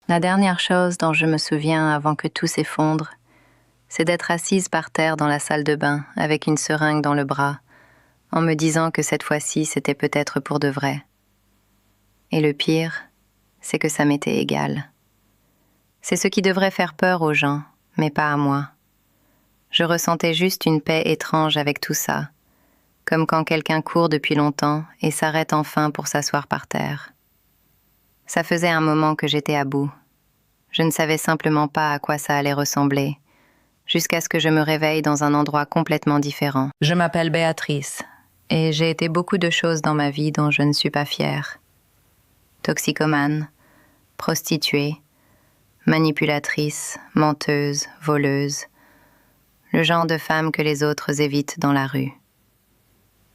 La dernière chose dont je me souviens avant que tout s'effondre, c'est d'être assise par terre dans la salle de bain avec une seringue dans le bras, en me disant que cette fois-ci c'était peut-être pour de vrai. Et le pire, c'est que ça m'était égal. C'est ce qui devrait faire peur aux gens, mais pas à moi. Je ressentais juste une paix étrange avec tout ça, comme quand quelqu'un court depuis longtemps et s'arrête enfin pour s'asseoir par terre. Ça faisait un moment que j'étais à bout. Je ne savais simplement pas à quoi ça allait ressembler, jusqu'à ce que je me réveille dans un endroit complètement différent. Je m'appelle Béatrice, et j'ai été beaucoup de choses dans ma vie dont je ne suis pas fière. Toxicomane, prostituée, manipulatrice, menteuse, voleuse, le genre de femme que les autres évitent dans la rue.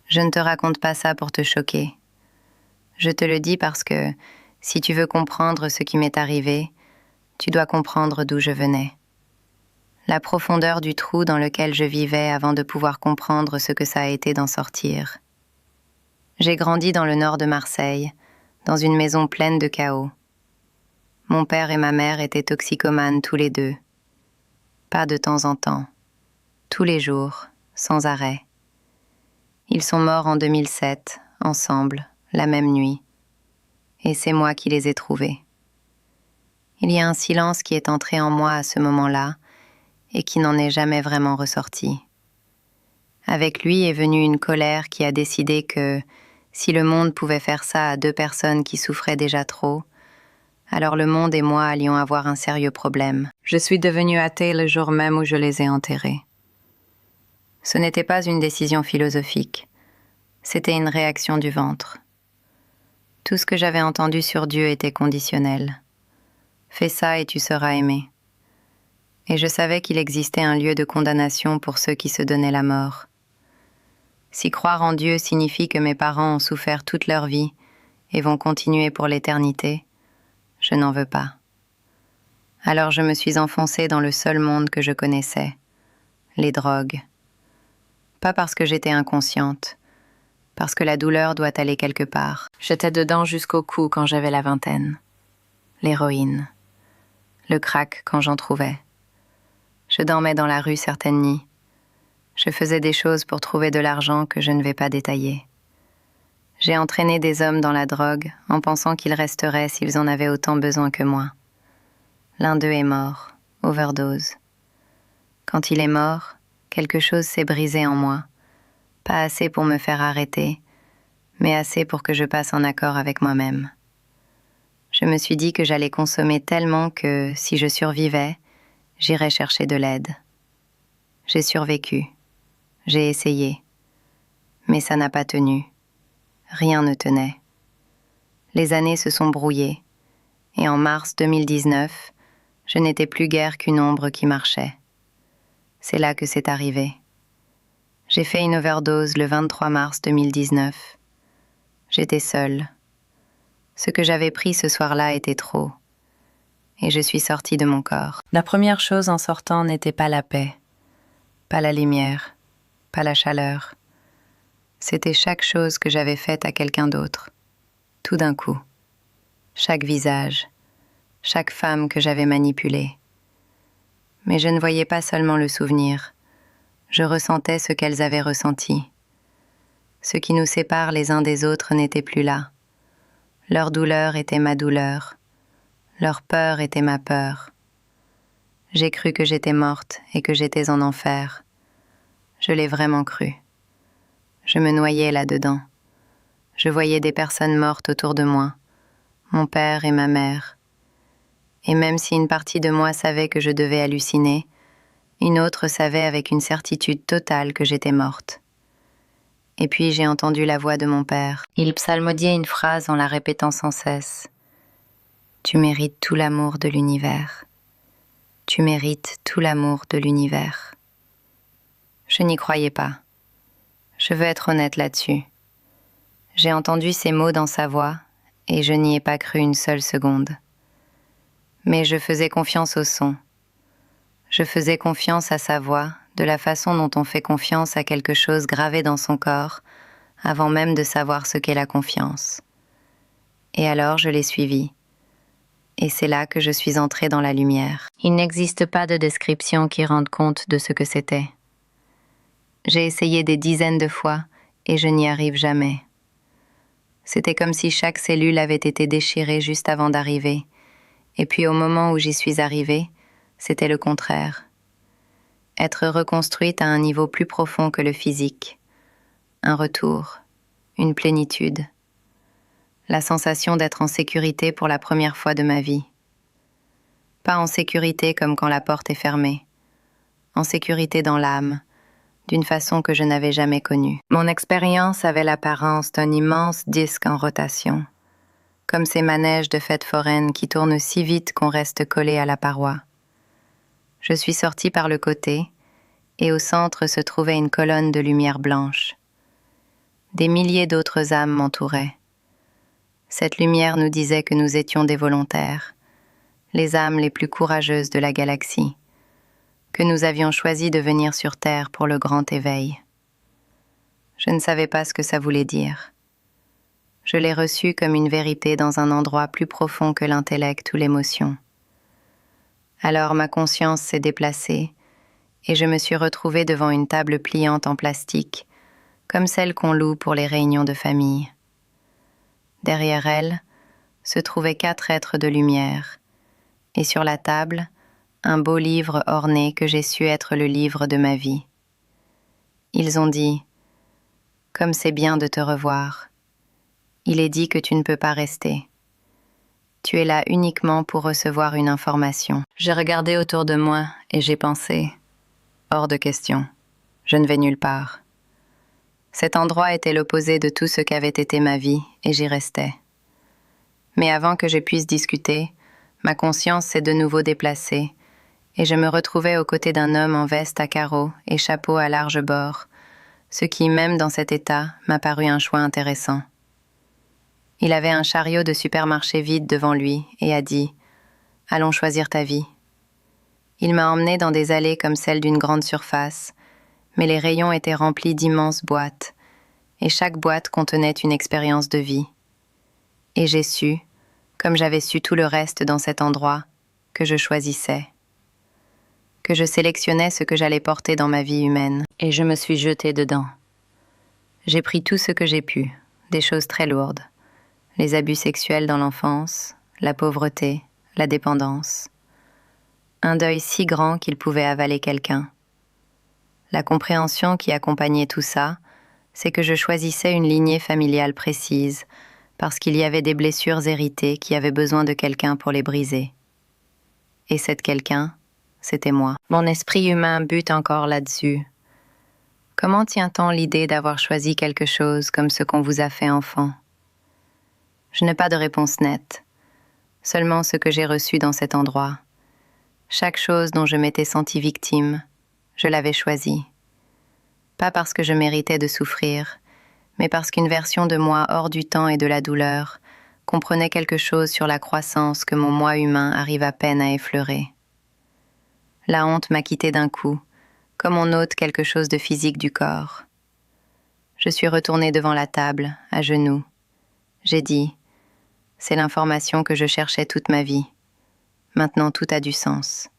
Je ne te raconte pas ça pour te choquer. Je te le dis parce que, si tu veux comprendre ce qui m'est arrivé, tu dois comprendre d'où je venais. La profondeur du trou dans lequel je vivais avant de pouvoir comprendre ce que ça a été d'en sortir. J'ai grandi dans le nord de Marseille, dans une maison pleine de chaos. Mon père et ma mère étaient toxicomanes tous les deux. Pas de temps en temps. Tous les jours, sans arrêt. Ils sont morts en 2007, ensemble, la même nuit. Et c'est moi qui les ai trouvés. Il y a un silence qui est entré en moi à ce moment-là, et qui n'en est jamais vraiment ressorti. Avec lui est venue une colère qui a décidé que, si le monde pouvait faire ça à deux personnes qui souffraient déjà trop, alors le monde et moi allions avoir un sérieux problème. Je suis devenue athée le jour même où je les ai enterrés. Ce n'était pas une décision philosophique, c'était une réaction du ventre. Tout ce que j'avais entendu sur Dieu était conditionnel. Fais ça et tu seras aimé. Et je savais qu'il existait un lieu de condamnation pour ceux qui se donnaient la mort. Si croire en Dieu signifie que mes parents ont souffert toute leur vie et vont continuer pour l'éternité, je n'en veux pas. Alors je me suis enfoncée dans le seul monde que je connaissais, les drogues. Pas parce que j'étais inconsciente, parce que la douleur doit aller quelque part. J'étais dedans jusqu'au cou quand j'avais la vingtaine. L'héroïne. Le crack quand j'en trouvais. Je dormais dans la rue certaines nuits. Je faisais des choses pour trouver de l'argent que je ne vais pas détailler. J'ai entraîné des hommes dans la drogue en pensant qu'ils resteraient s'ils en avaient autant besoin que moi. L'un d'eux est mort, overdose. Quand il est mort, quelque chose s'est brisé en moi. Pas assez pour me faire arrêter, mais assez pour que je passe en accord avec moi-même. Je me suis dit que j'allais consommer tellement que, si je survivais, j'irais chercher de l'aide. J'ai survécu. J'ai essayé. Mais ça n'a pas tenu. Rien ne tenait. Les années se sont brouillées, et en mars 2019, je n'étais plus guère qu'une ombre qui marchait. C'est là que c'est arrivé. J'ai fait une overdose le 23 mars 2019. J'étais seule. Ce que j'avais pris ce soir-là était trop. Et je suis sortie de mon corps. La première chose en sortant n'était pas la paix, pas la lumière, pas la chaleur. C'était chaque chose que j'avais faite à quelqu'un d'autre, tout d'un coup. Chaque visage, chaque femme que j'avais manipulée. Mais je ne voyais pas seulement le souvenir, je ressentais ce qu'elles avaient ressenti. Ce qui nous sépare les uns des autres n'était plus là. Leur douleur était ma douleur. Leur peur était ma peur. J'ai cru que j'étais morte et que j'étais en enfer. Je l'ai vraiment cru. Je me noyais là-dedans. Je voyais des personnes mortes autour de moi, mon père et ma mère. Et même si une partie de moi savait que je devais halluciner, une autre savait avec une certitude totale que j'étais morte. Et puis j'ai entendu la voix de mon père. Il psalmodiait une phrase en la répétant sans cesse. « Tu mérites tout l'amour de l'univers. Tu mérites tout l'amour de l'univers. » Je n'y croyais pas. Je veux être honnête là-dessus. J'ai entendu ces mots dans sa voix et je n'y ai pas cru une seule seconde. Mais je faisais confiance au son. Je faisais confiance à sa voix, de la façon dont on fait confiance à quelque chose gravé dans son corps, avant même de savoir ce qu'est la confiance. Et alors je l'ai suivi. et c'est là que je suis entrée dans la lumière. Il n'existe pas de description qui rende compte de ce que c'était. J'ai essayé des dizaines de fois, et je n'y arrive jamais. C'était comme si chaque cellule avait été déchirée juste avant d'arriver, et puis au moment où j'y suis arrivée, c'était le contraire. Être reconstruite à un niveau plus profond que le physique. Un retour, une plénitude. La sensation d'être en sécurité pour la première fois de ma vie. Pas en sécurité comme quand la porte est fermée. En sécurité dans l'âme, d'une façon que je n'avais jamais connue. Mon expérience avait l'apparence d'un immense disque en rotation, comme ces manèges de fêtes foraines qui tournent si vite qu'on reste collé à la paroi. Je suis sortie par le côté, et au centre se trouvait une colonne de lumière blanche. Des milliers d'autres âmes m'entouraient. Cette lumière nous disait que nous étions des volontaires, les âmes les plus courageuses de la galaxie, que nous avions choisi de venir sur Terre pour le grand éveil. Je ne savais pas ce que ça voulait dire. Je l'ai reçu comme une vérité dans un endroit plus profond que l'intellect ou l'émotion. Alors ma conscience s'est déplacée, et je me suis retrouvée devant une table pliante en plastique, comme celle qu'on loue pour les réunions de famille. Derrière elle, se trouvaient 4 êtres de lumière, et sur la table, un beau livre orné que j'ai su être le livre de ma vie. Ils ont dit « Comme c'est bien de te revoir. Il est dit que tu ne peux pas rester. Tu es là uniquement pour recevoir une information. » J'ai regardé autour de moi et j'ai pensé « Hors de question. Je ne vais nulle part. » Cet endroit était l'opposé de tout ce qu'avait été ma vie et j'y restais. Mais avant que je puisse discuter, ma conscience s'est de nouveau déplacée et je me retrouvais aux côtés d'un homme en veste à carreaux et chapeau à large bord, ce qui, même dans cet état, m'a paru un choix intéressant. Il avait un chariot de supermarché vide devant lui et a dit « Allons choisir ta vie ». Il m'a emmené dans des allées comme celles d'une grande surface, mais les rayons étaient remplis d'immenses boîtes, et chaque boîte contenait une expérience de vie. Et j'ai su, comme j'avais su tout le reste dans cet endroit, que je choisissais, que je sélectionnais ce que j'allais porter dans ma vie humaine, et je me suis jetée dedans. J'ai pris tout ce que j'ai pu, des choses très lourdes, les abus sexuels dans l'enfance, la pauvreté, la dépendance, un deuil si grand qu'il pouvait avaler quelqu'un. La compréhension qui accompagnait tout ça, c'est que je choisissais une lignée familiale précise, parce qu'il y avait des blessures héritées qui avaient besoin de quelqu'un pour les briser. Et cette quelqu'un, c'était moi. Mon esprit humain bute encore là-dessus. Comment tient-on l'idée d'avoir choisi quelque chose comme ce qu'on vous a fait enfant? Je n'ai pas de réponse nette, seulement ce que j'ai reçu dans cet endroit. Chaque chose dont je m'étais sentie victime, je l'avais choisie. Pas parce que je méritais de souffrir, mais parce qu'une version de moi hors du temps et de la douleur comprenait quelque chose sur la croissance que mon moi humain arrive à peine à effleurer. La honte m'a quitté d'un coup, comme on ôte quelque chose de physique du corps. Je suis retournée devant la table, à genoux. J'ai dit « C'est l'information que je cherchais toute ma vie. Maintenant tout a du sens. »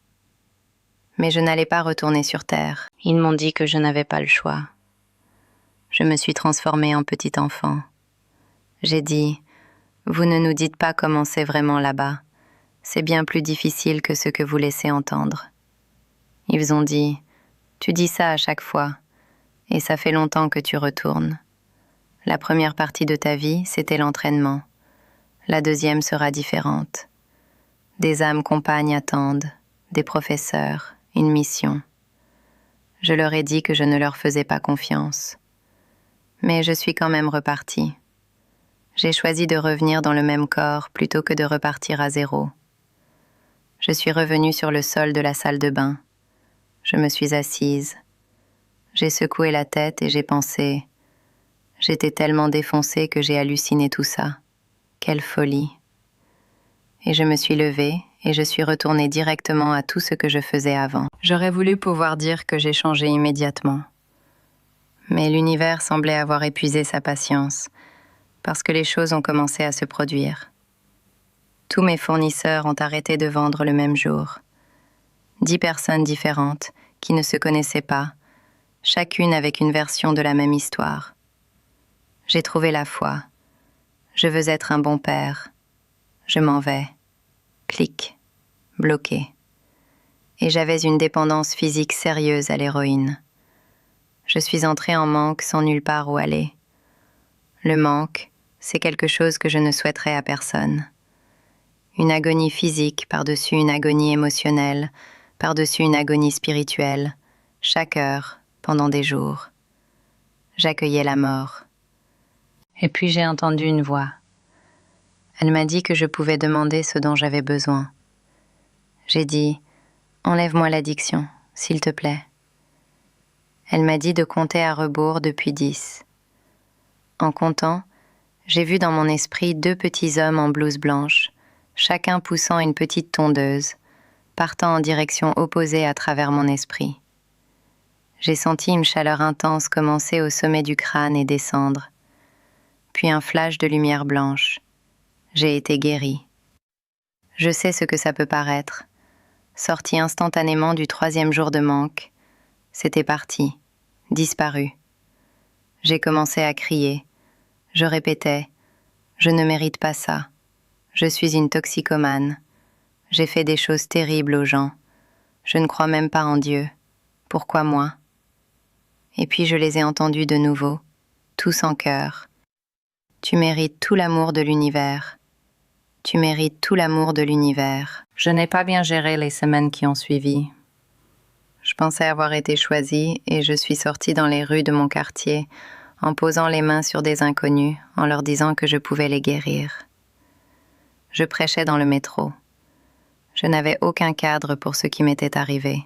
Mais je n'allais pas retourner sur Terre. Ils m'ont dit que je n'avais pas le choix. Je me suis transformée en petit enfant. J'ai dit « Vous ne nous dites pas comment c'est vraiment là-bas. C'est bien plus difficile que ce que vous laissez entendre. » Ils ont dit « Tu dis ça à chaque fois, et ça fait longtemps que tu retournes. La première partie de ta vie, c'était l'entraînement. La deuxième sera différente. Des âmes compagnes attendent, des professeurs, une mission. » Je leur ai dit que je ne leur faisais pas confiance. Mais je suis quand même repartie. J'ai choisi de revenir dans le même corps plutôt que de repartir à zéro. Je suis revenue sur le sol de la salle de bain. Je me suis assise. J'ai secoué la tête et j'ai pensé « J'étais tellement défoncée que j'ai halluciné tout ça. Quelle folie !» Et je me suis levée et je suis retournée directement à tout ce que je faisais avant. J'aurais voulu pouvoir dire que j'ai changé immédiatement. Mais l'univers semblait avoir épuisé sa patience, parce que les choses ont commencé à se produire. Tous mes fournisseurs ont arrêté de vendre le même jour. 10 personnes différentes qui ne se connaissaient pas, chacune avec une version de la même histoire. J'ai trouvé la foi. Je veux être un bon père. Je m'en vais. Clic. Bloqué. Et j'avais une dépendance physique sérieuse à l'héroïne. Je suis entrée en manque sans nulle part où aller. Le manque, c'est quelque chose que je ne souhaiterais à personne. Une agonie physique par-dessus une agonie émotionnelle, par-dessus une agonie spirituelle, chaque heure, pendant des jours. J'accueillais la mort. Et puis j'ai entendu une voix. Elle m'a dit que je pouvais demander ce dont j'avais besoin. J'ai dit « Enlève-moi l'addiction, s'il te plaît ». Elle m'a dit de compter à rebours depuis 10. En comptant, j'ai vu dans mon esprit 2 petits hommes en blouse blanche, chacun poussant une petite tondeuse, partant en direction opposée à travers mon esprit. J'ai senti une chaleur intense commencer au sommet du crâne et descendre, puis un flash de lumière blanche. J'ai été guérie. Je sais ce que ça peut paraître. Sorti instantanément du 3e jour de manque, c'était parti, disparu. J'ai commencé à crier. Je répétais « Je ne mérite pas ça. Je suis une toxicomane. J'ai fait des choses terribles aux gens. Je ne crois même pas en Dieu. Pourquoi moi ?» Et puis je les ai entendus de nouveau, tous en chœur. « Tu mérites tout l'amour de l'univers. Tu mérites tout l'amour de l'univers. » Je n'ai pas bien géré les semaines qui ont suivi. Je pensais avoir été choisie et je suis sortie dans les rues de mon quartier en posant les mains sur des inconnus, en leur disant que je pouvais les guérir. Je prêchais dans le métro. Je n'avais aucun cadre pour ce qui m'était arrivé.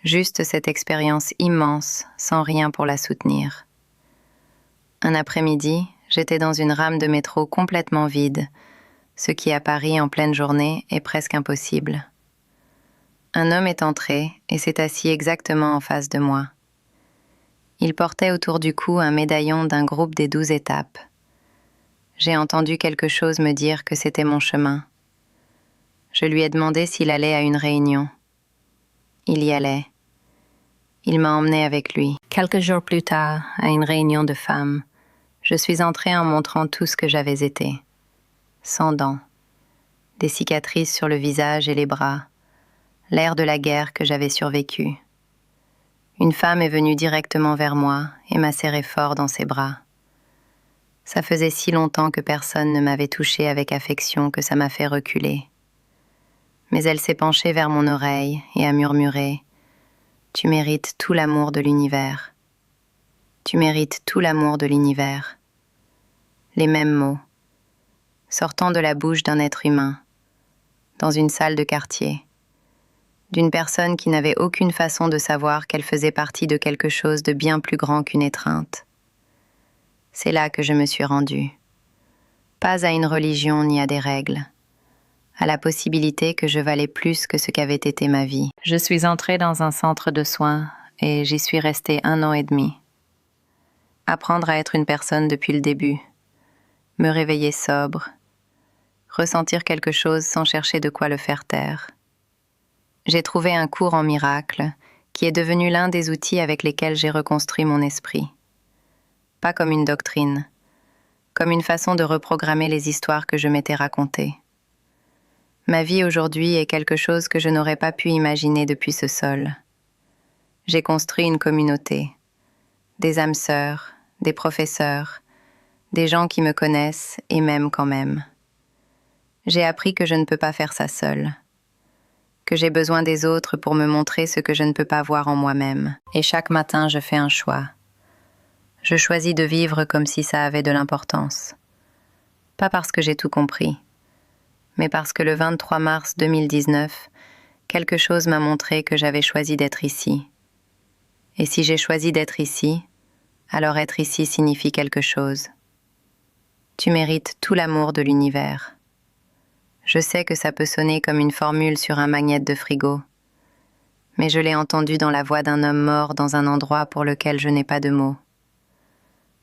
Juste cette expérience immense, sans rien pour la soutenir. Un après-midi, j'étais dans une rame de métro complètement vide, ce qui à Paris en pleine journée est presque impossible. Un homme est entré et s'est assis exactement en face de moi. Il portait autour du cou un médaillon d'un groupe des 12 étapes. J'ai entendu quelque chose me dire que c'était mon chemin. Je lui ai demandé s'il allait à une réunion. Il y allait. Il m'a emmenée avec lui. Quelques jours plus tard, à une réunion de femmes, je suis entrée en montrant tout ce que j'avais été. Sans dents, des cicatrices sur le visage et les bras, l'air de la guerre que j'avais survécu. Une femme est venue directement vers moi et m'a serré fort dans ses bras. Ça faisait si longtemps que personne ne m'avait touchée avec affection que ça m'a fait reculer. Mais elle s'est penchée vers mon oreille et a murmuré « Tu mérites tout l'amour de l'univers. Tu mérites tout l'amour de l'univers. » Les mêmes mots, sortant de la bouche d'un être humain, dans une salle de quartier, d'une personne qui n'avait aucune façon de savoir qu'elle faisait partie de quelque chose de bien plus grand qu'une étreinte. C'est là que je me suis rendue. Pas à une religion ni à des règles, à la possibilité que je valais plus que ce qu'avait été ma vie. Je suis entrée dans un centre de soins et j'y suis restée 1 an et demi. Apprendre à être une personne depuis le début, me réveiller sobre, ressentir quelque chose sans chercher de quoi le faire taire. J'ai trouvé un cours en miracle qui est devenu l'un des outils avec lesquels j'ai reconstruit mon esprit. Pas comme une doctrine, comme une façon de reprogrammer les histoires que je m'étais racontées. Ma vie aujourd'hui est quelque chose que je n'aurais pas pu imaginer depuis ce sol. J'ai construit une communauté, des âmes sœurs, des professeurs, des gens qui me connaissent et m'aiment quand même. J'ai appris que je ne peux pas faire ça seule, que j'ai besoin des autres pour me montrer ce que je ne peux pas voir en moi-même. Et chaque matin, je fais un choix. Je choisis de vivre comme si ça avait de l'importance. Pas parce que j'ai tout compris, mais parce que le 23 mars 2019, quelque chose m'a montré que j'avais choisi d'être ici. Et si j'ai choisi d'être ici, alors être ici signifie quelque chose. Tu mérites tout l'amour de l'univers. Je sais que ça peut sonner comme une formule sur un magnète de frigo, mais je l'ai entendu dans la voix d'un homme mort dans un endroit pour lequel je n'ai pas de mots.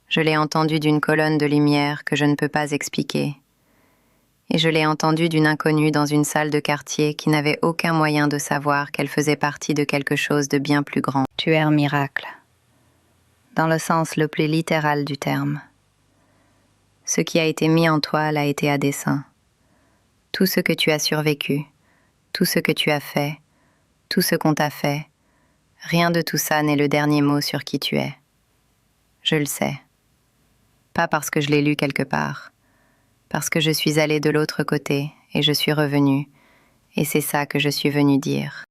Je l'ai entendu d'une colonne de lumière que je ne peux pas expliquer, et je l'ai entendue d'une inconnue dans une salle de quartier qui n'avait aucun moyen de savoir qu'elle faisait partie de quelque chose de bien plus grand. Tu es un miracle, dans le sens le plus littéral du terme. Ce qui a été mis en toi l'a été à dessein. Tout ce que tu as survécu, tout ce que tu as fait, tout ce qu'on t'a fait, rien de tout ça n'est le dernier mot sur qui tu es. Je le sais. Pas parce que je l'ai lu quelque part, parce que je suis allée de l'autre côté et je suis revenue, et c'est ça que je suis venue dire.